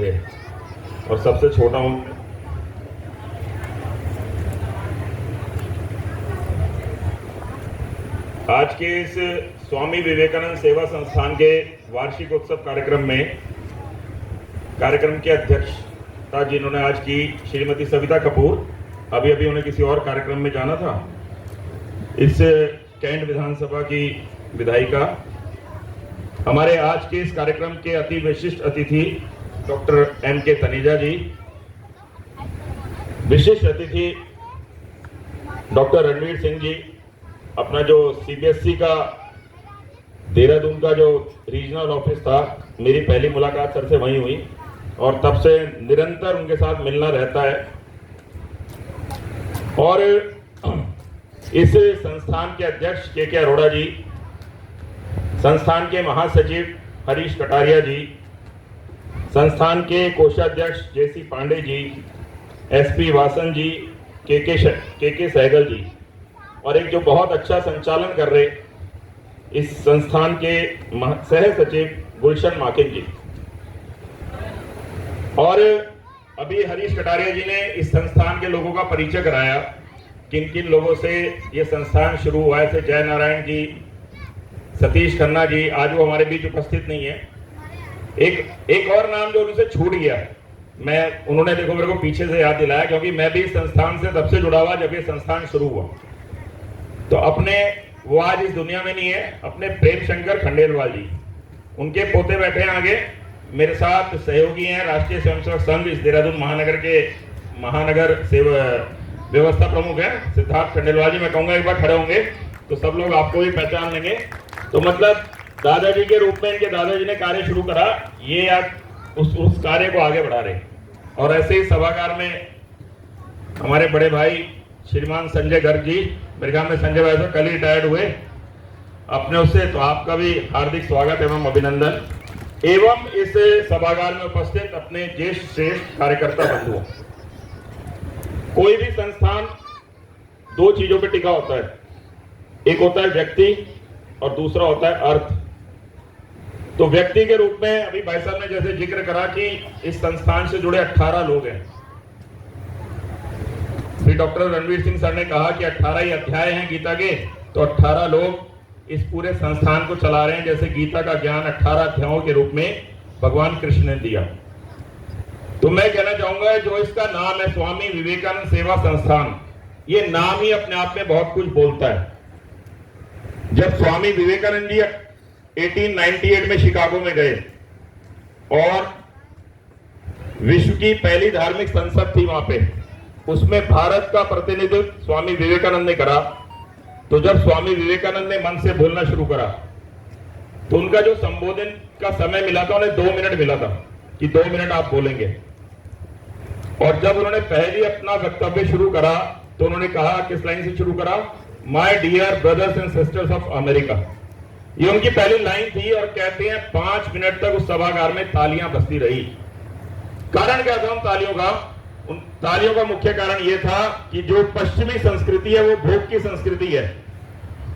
बड़े और सबसे छोटा हूं। आज के इस स्वामी विवेकानंद सेवा संस्थान के वार्षिक उत्सव कार्यक्रम की अध्यक्षता जिन्होंने आज की श्रीमती सविता कपूर, अभी उन्हें किसी और कार्यक्रम में जाना था। इस कैंट विधानसभा की विधायिका, हमारे आज के इस कार्यक्रम के अति विशिष्ट अतिथि डॉक्टर M.K. तनेजा जी, विशिष्ट अतिथि डॉक्टर रणवीर सिंह जी, अपना जो CBSE का देहरादून का जो रीजनल ऑफिस था, मेरी पहली मुलाकात सर से वहीं हुई और तब से निरंतर उनके साथ मिलना रहता है। और इस संस्थान के अध्यक्ष के अरोड़ा जी, संस्थान के महासचिव हरीश कटारिया जी, संस्थान के कोषाध्यक्ष JC पांडे जी, SP वासन जी, के सहगल जी, और एक जो बहुत अच्छा संचालन कर रहे इस संस्थान के सह सचिव गुलशन माकिन जी। और अभी हरीश कटारिया जी ने इस संस्थान के लोगों का परिचय कराया, किन किन लोगों से ये संस्थान शुरू हुआ है। जैसे जय नारायण जी, सतीश खन्ना जी, आज वो हमारे बीच उपस्थित नहीं है। एक और नाम जो उनसे छूट गया, उन्होंने देखो मेरे को पीछे से याद दिलाया, क्योंकि मैं भी इस संस्थान से तब से जुड़ा हुआ जब ये संस्थान शुरू हुआ। तो वो आज इस दुनिया में नहीं है, अपने प्रेम शंकर खंडेलवाल जी, उनके पोते बैठे हैं आगे, मेरे साथ सहयोगी हैं, राष्ट्रीय स्वयंसेवक संघ इस देहरादून महानगर के महानगर व्यवस्था प्रमुख हैं सिद्धार्थ खंडेलवाल जी। मैं कहूंगा एक बार खड़े होंगे तो सब लोग आपको भी पहचान लेंगे। तो मतलब दादाजी के रूप में इनके दादाजी ने कार्य शुरू करा, ये आज उस कार्य को आगे बढ़ा रहे। और ऐसे ही सभागार में हमारे बड़े भाई श्रीमान संजय गर्ग जी, मेरे ख्याल में संजय भाई कल ही रिटायर्ड हुए अपने उससे, तो आपका भी हार्दिक स्वागत एवं अभिनंदन। एवं इस सभागार में उपस्थित अपने ज्येष्ठ श्रेष्ठ कार्यकर्ता बंधुओं, कोई भी संस्थान दो चीजों पर टिका होता है, एक होता है व्यक्ति और दूसरा होता है अर्थ। तो व्यक्ति के रूप में अभी भाई साहब ने जैसे जिक्र करा कि इस संस्थान से जुड़े 18 लोग हैं। फिर डॉक्टर रणवीर सिंह सर ने कहा कि 18 ही अध्याय हैं गीता के, तो 18 लोग इस पूरे संस्थान को चला रहे हैं। जैसे गीता का ज्ञान 18 अध्यायों के रूप में भगवान कृष्ण ने दिया। तो मैं कहना चाहूंगा जो इसका नाम है स्वामी विवेकानंद सेवा संस्थान, ये नाम ही अपने आप में बहुत कुछ बोलता है। जब स्वामी विवेकानंद जी 1898 में शिकागो में गए और विश्व की पहली धार्मिक संसद थी वहां पे, उसमें भारत का प्रतिनिधित्व स्वामी विवेकानंद ने करा। तो जब स्वामी विवेकानंद ने मन से बोलना शुरू करा तो उनका जो संबोधन का समय मिला था, उन्हें 2 मिनट मिला था कि 2 मिनट आप बोलेंगे। और जब उन्होंने पहली अपना वक्तव्य शुरू करा तो उन्होंने कहा, किस लाइन से शुरू करा, my dear brothers and sisters of America. ये उनकी पहली लाइन थी। और कहते हैं 5 मिनट तक उस सभागार में तालियां बजती रही। कारण क्या था उन तालियों का? उन तालियों का मुख्य कारण यह था कि जो पश्चिमी संस्कृति है वो भोग की संस्कृति है।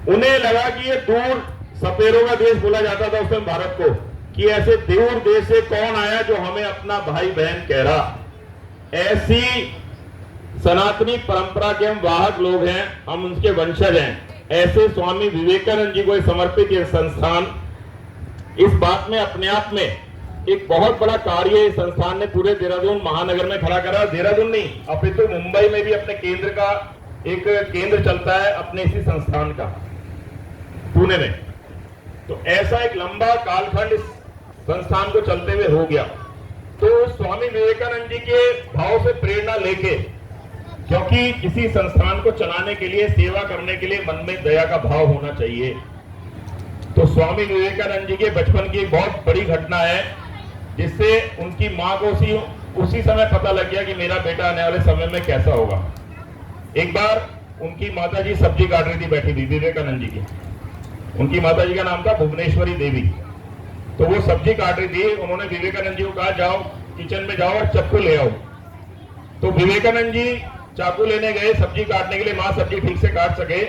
उन्हें लगा कि ये दूर सपेरों का देश बोला जाता था उस समय भारत को, कि ऐसे दूर देश से कौन आया जो हमें अपना भाई बहन कह रहा। ऐसी सनातनी परंपरा के हम वाहक लोग हैं, हम उनके वंशज हैं। ऐसे स्वामी विवेकानंद जी को समर्पित ये संस्थान इस बात में अपने आप में एक बहुत बड़ा कार्य इस संस्थान ने पूरे देहरादून महानगर में खड़ा करा। देहरादून नहीं, अपितु मुंबई में भी अपने केंद्र का एक केंद्र चलता है अपने इसी संस्थान का, पुणे में। तो ऐसा एक लंबा कालखंड इस संस्थान को चलते हुए हो गया। तो स्वामी विवेकानंद जी के भाव से प्रेरणा लेके, क्योंकि किसी संस्थान को चलाने के लिए, सेवा करने के लिए मन में दया का भाव होना चाहिए। तो स्वामी विवेकानंद जी के बचपन की एक बहुत बड़ी घटना है, जिससे उनकी मां को उसी समय पता लग गया कि मेरा बेटा आने वाले समय में कैसा होगा। एक बार उनकी माता जी सब्जी काट रही थी, बैठी थी विवेकानंद जी की। उनकी माता जी का नाम था भुवनेश्वरी देवी। तो वो सब्जी काट रही थी, उन्होंने विवेकानंद जी को कहा, जाओ किचन में जाओ और चाकू ले आओ। तो विवेकानंद जी चाकू लेने गए सब्जी काटने के लिए, मां सब्जी ठीक से काट सके।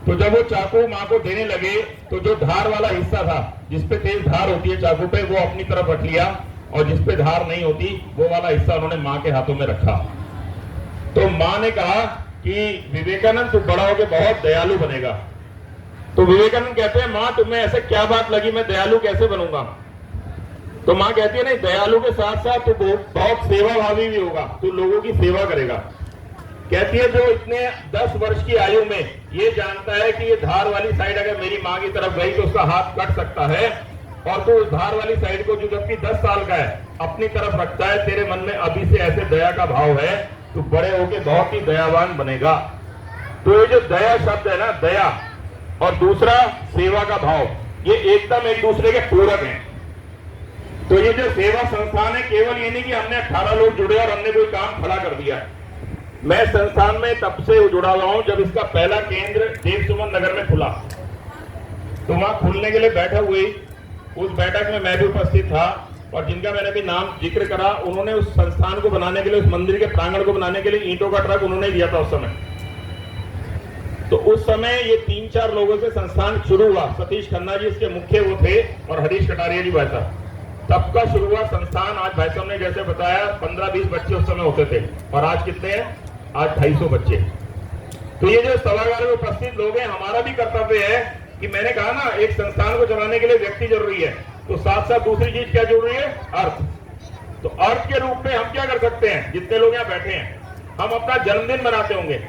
तो जब वो चाकू मां को देने लगे तो जो धार वाला हिस्सा था, जिसपे तेज धार होती है चाकू पे, वो अपनी तरफ रख लिया और जिस पे धार नहीं होती वो वाला हिस्सा उन्होंने माँ के हाथों में रखा। तो माँ ने कहा कि विवेकानंद तू बड़ा होकर बहुत दयालु बनेगा। तो विवेकानंद कहते हैं माँ तुम्हें ऐसे क्या बात लगी, मैं दयालु कैसे बनूंगा? तो माँ कहती है नहीं, दयालु के साथ साथ तू बहुत सेवा भावी भी होगा, तू लोगों की सेवा करेगा। कहती है जो इतने 10 वर्ष की आयु में ये जानता है कि ये धार वाली साइड अगर मेरी माँ की तरफ गई तो उसका हाथ कट सकता है, और तू उस धार वाली साइड को जो जबकि 10 साल का है अपनी तरफ रखता है, तेरे मन में अभी से ऐसे दया का भाव है, तू बड़े होके बहुत ही दयावान बनेगा। तो ये जो दया शब्द है ना, दया और दूसरा सेवा का भाव, ये एकदम एक दूसरे के पूरक हैं। तो ये जो सेवा संस्थान है, केवल ये नहीं कि हमने 18 लोग जुड़े और हमने कोई काम खड़ा कर दिया। मैं संस्थान में तब से जुड़ा हुआ हूं जब इसका पहला केंद्र देव सुमन नगर में खुला। तो वहां खुलने के लिए बैठा हुई उस बैठक में मैं भी उपस्थित था, और जिनका मैंने भी नाम जिक्र करा, उन्होंने उस संस्थान को बनाने के लिए, उस मंदिर के प्रांगण को बनाने के लिए ईंटों का ट्रक उन्होंने दिया था उस समय। तो उस समय ये 3-4 लोगों से संस्थान शुरू हुआ। सतीश खन्ना जी इसके मुख्य वो थे और हरीश कटारिया जी भाई साहब, तब का शुरू हुआ संस्थान। आज भाई साहब ने जैसे बताया 15-20 बच्चे उस समय होते थे, और आज कितने हैं? आज 250 बच्चे। तो ये जो सभागार में उपस्थित लोग हैं, हमारा भी कर्तव्य है कि मैंने कहा ना, एक संस्थान को चलाने के लिए व्यक्ति जरूरी है, तो साथ साथ दूसरी चीज क्या जरूरी है? अर्थ। तो अर्थ के रूप में हम क्या कर सकते हैं? जितने लोग यहाँ बैठे हैं, हम अपना जन्मदिन मनाते होंगे,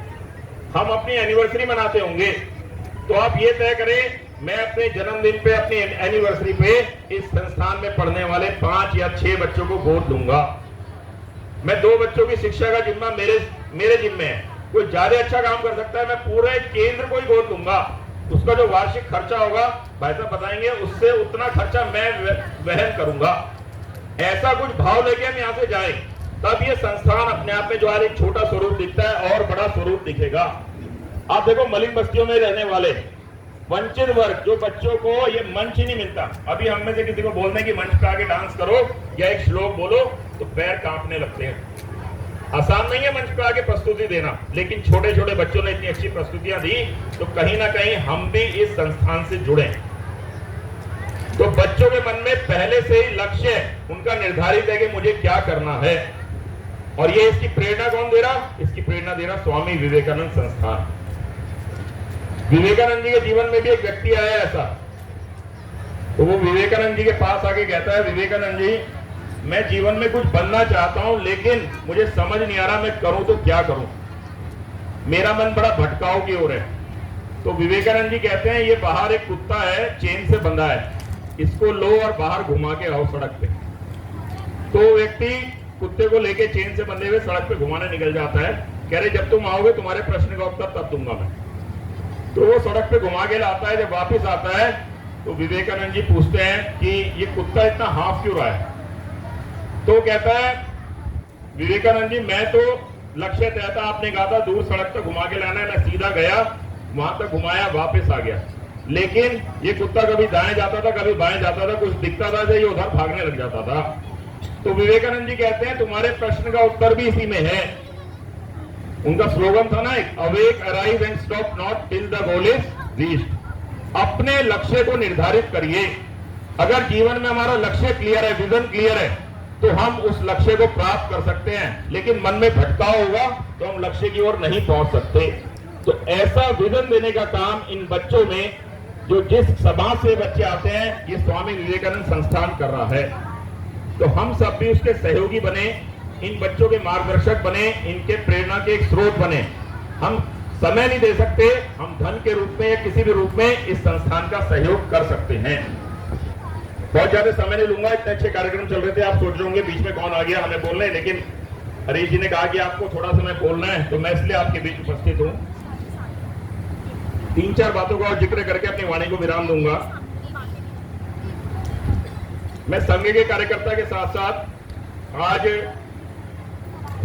हम अपनी एनिवर्सरी मनाते होंगे, तो आप ये तय करें मैं अपने जन्मदिन पे, अपनी एनिवर्सरी पे इस संस्थान में पढ़ने वाले 5 या 6 बच्चों को गोद लूंगा। मैं 2 बच्चों की शिक्षा का जिम्मा मेरे जिम्मे है। कोई ज्यादा अच्छा काम कर सकता है, मैं पूरे केंद्र को ही गोद लूंगा। उसका जो वार्षिक खर्चा होगा भाई साहब बताएंगे, उससे उतना खर्चा मैं वहन करूंगा। ऐसा कुछ भाव लेके हम यहाँ से जाए, तब ये संस्थान अपने आप में जो आज एक छोटा स्वरूप दिखता है और बड़ा स्वरूप दिखेगा। आप देखो मलिन बस्तियों में रहने वाले वंचित वर्ग, जो बच्चों को ये मंच ही नहीं मिलता। अभी हम में से किसी को बोलने की मंच पे आके डांस करो या एक श्लोक बोलो तो पैर कांपने लगते हैं। आसान नहीं है मंच पे आके प्रस्तुति देना, लेकिन छोटे छोटे बच्चों ने इतनी अच्छी प्रस्तुतियां दी, तो कहीं ना कहीं हम भी इस संस्थान से जुड़े। तो बच्चों के मन में पहले से ही लक्ष्य उनका निर्धारित है कि मुझे क्या करना है, और ये इसकी प्रेरणा कौन दे रहा? इसकी प्रेरणा दे रहा स्वामी विवेकानंद संस्थान। विवेकानंद जी के जीवन में भी एक व्यक्ति आया ऐसा, तो वो विवेकानंद जी के पास आके कहता है, विवेकानंद जी मैं जीवन में कुछ बनना चाहता हूं, लेकिन मुझे समझ नहीं आ रहा मैं करूं तो क्या करूं, मेरा मन बड़ा भटकाव की ओर है। तो विवेकानंद जी कहते हैं ये बाहर एक कुत्ता है, चेन से बंधा है, इसको लो और बाहर घुमा के आओ सड़क पे। तो व्यक्ति कुत्ते को लेके चेन से बंधे हुए सड़क पे घुमाने निकल जाता है, कह रहे जब तुम आओगे तुम्हारे प्रश्न का उत्तर तब दूंगा मैं। तो वो सड़क पे घुमा के लाता है, जब वापिस आता है तो विवेकानंद जी पूछते हैं कि ये कुत्ता इतना हाँफ क्यों रहा है? तो कहता है विवेकानंद जी मैं तो लक्ष्य तय था, आपने कहा था दूर सड़क तक घुमा के लाना है, मैं सीधा गया वहां तक घुमाया वापस आ गया, लेकिन ये कुत्ता कभी दाएं जाता था कभी बाएं जाता था, कुछ दिखता था तो ये उधर भागने लग जाता था। तो विवेकानंद जी कहते हैं तुम्हारे प्रश्न का उत्तर भी इसी में है। उनका स्लोगन था ना एक, awake arrive and stop not till the goal is reached. अपने लक्ष्य को निर्धारित करिए। अगर जीवन में हमारा लक्ष्य क्लियर है, विजन क्लियर है, तो हम उस लक्ष्य को प्राप्त कर सकते हैं, लेकिन मन में भटकाव होगा तो हम लक्ष्य की ओर नहीं पहुंच सकते। तो ऐसा विजन देने का काम इन बच्चों में, जो जिस समाज से बच्चे आते हैं, ये स्वामी विवेकानंद संस्थान कर रहा है। तो हम सब भी उसके सहयोगी बने, इन बच्चों के मार्गदर्शक बने, इनके प्रेरणा के एक स्रोत बने। हम समय नहीं दे सकते, हम धन के रूप में या किसी भी रूप में इस संस्थान का सहयोग कर सकते हैं। बहुत ज्यादा समय नहीं लूंगा, इतने अच्छे कार्यक्रम चल रहे थे, आप सोच रहे होंगे बीच में कौन आ गया हमें बोलने, लेकिन हरीश जी ने कहा कि आपको थोड़ा समय बोलना है, तो मैं इसलिए आपके बीच उपस्थित हूं। 3-4 बातों का और जिक्र करके अपनी वाणी को विराम दूंगा। मैं संघ के कार्यकर्ता के साथ साथ आज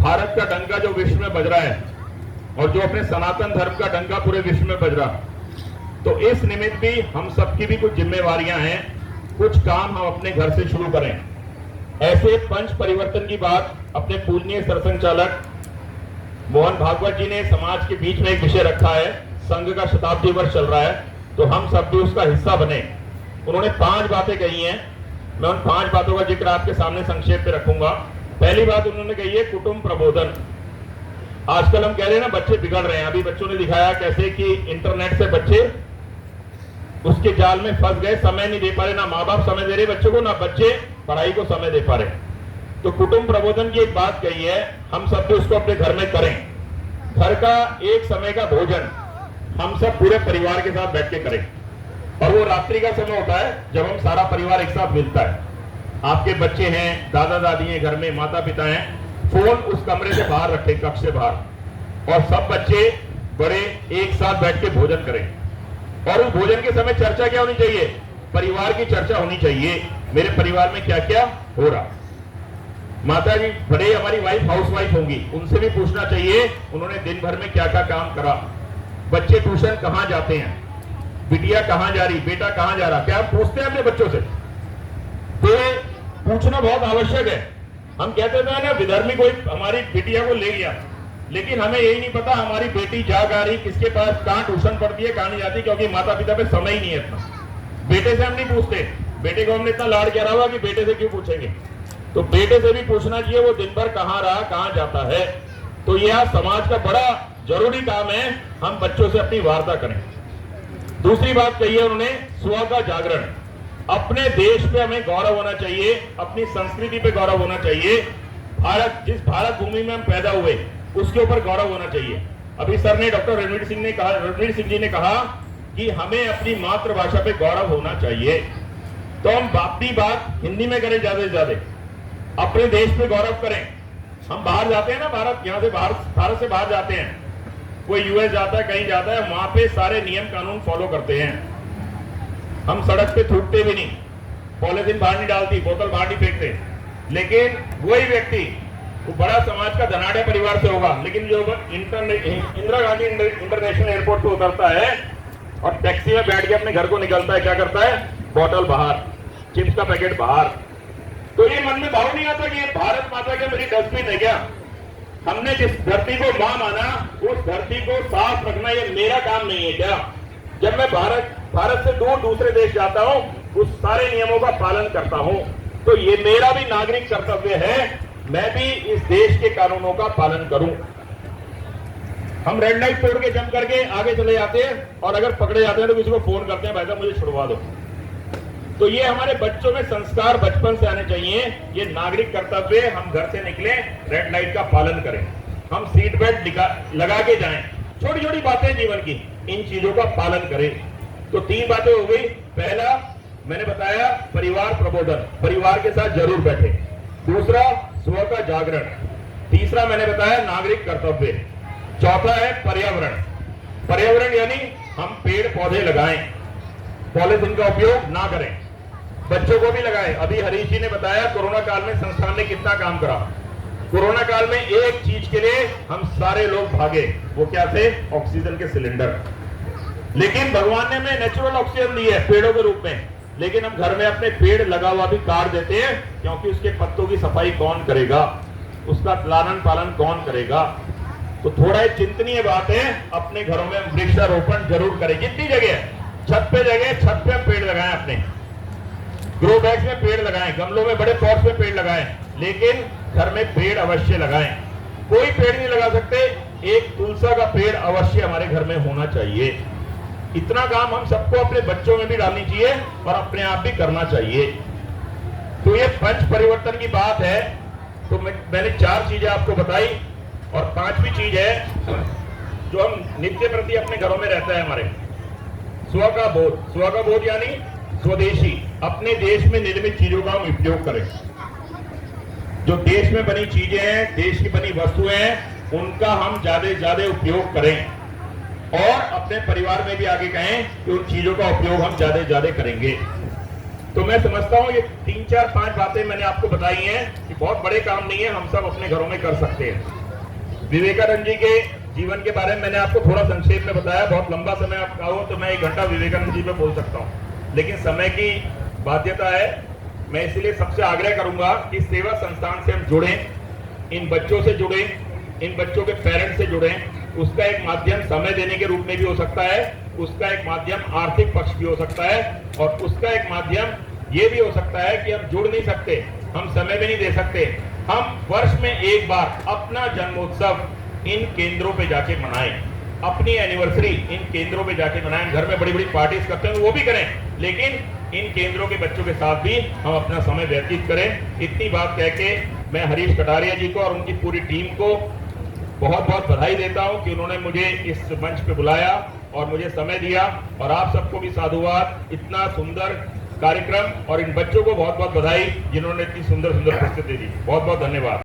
भारत का डंका जो विश्व में बज रहा है, और जो अपने सनातन धर्म का डंका पूरे विश्व में बज रहा, तो इस निमित्त भी हम सबकी भी कुछ जिम्मेवारियां हैं, कुछ काम हम अपने घर से शुरू करें। ऐसे पंच परिवर्तन की बात अपने पूजनीय सरसंघचालक मोहन भागवत जी ने समाज के बीच में एक विषय रखा है, संघ का शताब्दी वर्ष चल रहा है, तो हम सब भी उसका हिस्सा बने। उन्होंने 5 बातें कही हैं। मैं उन 5 बातों का जिक्र आपके सामने संक्षेप में रखूंगा। पहली बात उन्होंने कही है कुटुंब प्रबोधन। आजकल हम कह रहे हैं ना बच्चे बिगड़ रहे हैं। अभी बच्चों ने दिखाया कैसे कि इंटरनेट से बच्चे उसके जाल में फंस गए, समय नहीं दे पा रहे, ना माँ बाप समय दे रहे बच्चों को, ना बच्चे पढ़ाई को समय दे पा रहे। तो कुटुंब प्रबोधन की एक बात कही है, हम सब भी उसको अपने घर में करें। घर का एक समय का भोजन हम सब पूरे परिवार के साथ बैठ के करें, और वो रात्रि का समय होता है जब हम सारा परिवार एक साथ मिलता है। आपके बच्चे हैं, दादा दादी हैं घर में, माता पिता हैं, फोन उस कमरे से बाहर रखें, कक्ष से बाहर, और सब बच्चे बड़े एक साथ बैठ के भोजन करें। और उस भोजन के समय चर्चा क्या होनी चाहिए? परिवार की चर्चा होनी चाहिए। मेरे परिवार में क्या क्या हो रहा। माता जी बड़े, हमारी वाइफ हाउस वाइफ होंगी, उनसे भी पूछना चाहिए उन्होंने दिन भर में क्या क्या काम करा। बच्चे ट्यूशन कहाँ जाते हैं, बिटिया कहाँ जा रही, बेटा कहाँ जा रहा, क्या हम पूछते हैं अपने बच्चों से? तो पूछना बहुत आवश्यक है। हम कहते थे ना विधर्मी कोई हमारी बिटिया को ले गया, लेकिन हमें यही नहीं पता हमारी बेटी जा गा रही, किसके पास कहाँ ट्यूशन पढ़ती है, कहाँ नहीं जाती, क्योंकि माता पिता पे समय ही नहीं है इतना। बेटे से हम नहीं पूछते, बेटे को हमने इतना लाड किया हुआ कि बेटे से क्यों पूछेंगे। तो बेटे से भी पूछना चाहिए वो दिन भर कहाँ रहा, कहाँ जाता है। तो यह समाज का बड़ा जरूरी काम है, हम बच्चों से अपनी वार्ता करें। दूसरी बात कही है उन्होंने, स्व का जागरण। अपने देश पे हमें गौरव होना चाहिए, अपनी संस्कृति पे गौरव होना चाहिए। भारत, जिस भारत भूमि में हम पैदा हुए उसके ऊपर गौरव होना चाहिए। अभी सर ने, डॉक्टर रणवीर सिंह जी ने कहा कि हमें अपनी मातृभाषा पे गौरव होना चाहिए। तो हम अपनी बात हिंदी में करें, ज्यादा से ज्यादा अपने देश पे गौरव करें। हम बाहर जाते हैं ना, यहाँ से भारत से बाहर जाते हैं, कोई यूएस जाता है, कहीं जाता है, वहां पे सारे नियम कानून फॉलो करते हैं। हम सड़क पे थूकते भी नहीं, पॉलिथीन बाहर नहीं डालती, बोतल बाहर नहीं फेंकते। लेकिन वही व्यक्ति वो बड़ा समाज का धनाढ़ परिवार से होगा, लेकिन जो इंदिरा गांधी इंटरनेशनल एयरपोर्ट पे उतरता है और टैक्सी में बैठ के अपने घर को निकलता है, क्या करता है? बोतल बाहर, चिप्स का पैकेट बाहर। तो ये मन में भाव नहीं आता कि ये भारत माता के मेरी डस्टबिन है क्या? हमने जिस धरती को मां माना, उस धरती को साफ रखना ये मेरा काम नहीं है क्या? जब मैं भारत से दूर दूसरे देश जाता हूं, उस सारे नियमों का पालन करता हूं, तो ये मेरा भी नागरिक कर्तव्य है, मैं भी इस देश के कानूनों का पालन करूं। हम रेड लाइट तोड़ के जंप करके आगे चले जाते हैं, और अगर पकड़े जाते हैं तो किसी को फोन करते हैं, भाई साहब मुझे छुड़वा दो। तो ये हमारे बच्चों में संस्कार बचपन से आने चाहिए। ये नागरिक कर्तव्य, हम घर से निकले, रेड लाइट का पालन करें, हम सीट बेल्ट लगा के जाएं, छोटी छोटी बातें जीवन की, इन चीजों का पालन करें। तो 3 बातें हो गई। पहला मैंने बताया परिवार प्रबोधन, परिवार के साथ जरूर बैठे। दूसरा स्व का जागरण। तीसरा मैंने बताया नागरिक कर्तव्य। चौथा है पर्यावरण। पर्यावरण यानी हम पेड़ पौधे लगाएं, पॉलिथीन का उपयोग ना करें, बच्चों को भी लगाएं। अभी हरीश जी ने बताया कोरोना काल में संस्थान ने कितना काम करा। कोरोना काल में एक चीज के लिए हम सारे लोग भागे, वो क्या थे? ऑक्सीजन के सिलेंडर। लेकिन भगवान ने हमें नेचुरल ऑक्सीजन दी है पेड़ों के रूप में, लेकिन हम घर में अपने पेड़ लगा हुआ भी काट देते हैं, क्योंकि उसके पत्तों की सफाई कौन करेगा, उसका लालन पालन कौन करेगा। तो थोड़ा चिंतनीय बात है, अपने घरों में वृक्षारोपण जरूर करें, जितनी जगह है, छत पे पेड़ लगाएं, अपने ग्रो बैग्स में पेड़ लगाएं, गमलों में, बड़े पॉट्स में पेड़ लगाएं, लेकिन घर में पेड़ अवश्य लगाएं। कोई पेड़ नहीं लगा सकते, एक तुलसी का पेड़ अवश्य हमारे घर में होना चाहिए। इतना काम हम सबको अपने बच्चों में भी डालनी चाहिए और अपने आप भी करना चाहिए। तो ये पंच परिवर्तन की बात है। तो मैंने 4 चीजें आपको बताई, और 5वीं चीज है जो हम नित्य प्रति अपने घरों में रहता है हमारे, स्व का बोध। स्व का बोध यानी स्वदेशी, अपने देश में निर्मित चीजों का हम उपयोग करें। जो देश में बनी चीजें हैं, देश की बनी वस्तुएं हैं, उनका हम ज्यादा से ज्यादा उपयोग करें, और अपने परिवार में भी आगे कहें कि उन चीजों का उपयोग हम ज्यादा से ज्यादा करेंगे। तो मैं समझता हूं ये 3, 4, 5 बातें मैंने आपको बताई हैं कि बहुत बड़े काम नहीं है, हम सब अपने घरों में कर सकते हैं। विवेकानंद जी के जीवन के बारे में मैंने आपको थोड़ा संक्षेप में बताया। बहुत लंबा समय आप कहो तो मैं 1 घंटा विवेकानंद जी पे बोल सकता हूँ, लेकिन समय की बाध्यता है। मैं इसलिए सबसे आग्रह करूंगा कि सेवा संस्थान से हम जुड़ें, इन बच्चों से जुड़ें, इन बच्चों के पेरेंट्स से जुड़ें। उसका एक माध्यम समय देने के रूप में भी हो सकता है, उसका एक माध्यम आर्थिक पक्ष भी हो सकता है, और उसका एक माध्यम ये भी हो सकता है कि हम जुड़ नहीं सकते, हम समय भी नहीं दे सकते, हम वर्ष में एक बार अपना जन्मोत्सव इन केंद्रों पे जाके मनाएं, अपनी एनिवर्सरी इन केंद्रों पे जाके मनाएं। घर में बड़ी बड़ी पार्टीज करते हैं वो भी करें, लेकिन इन केंद्रों के बच्चों के साथ भी हम अपना समय व्यतीत करें। इतनी बात कह के मैं हरीश कटारिया जी को और उनकी पूरी टीम को बहुत बहुत बधाई देता हूं कि उन्होंने मुझे इस मंच पे बुलाया और मुझे समय दिया, और आप सबको भी साधुवाद। इतना सुंदर कार्यक्रम और इन बच्चों को बहुत बहुत बधाई जिन्होंने इतनी सुंदर सुंदर प्रस्तुति दी। बहुत बहुत धन्यवाद।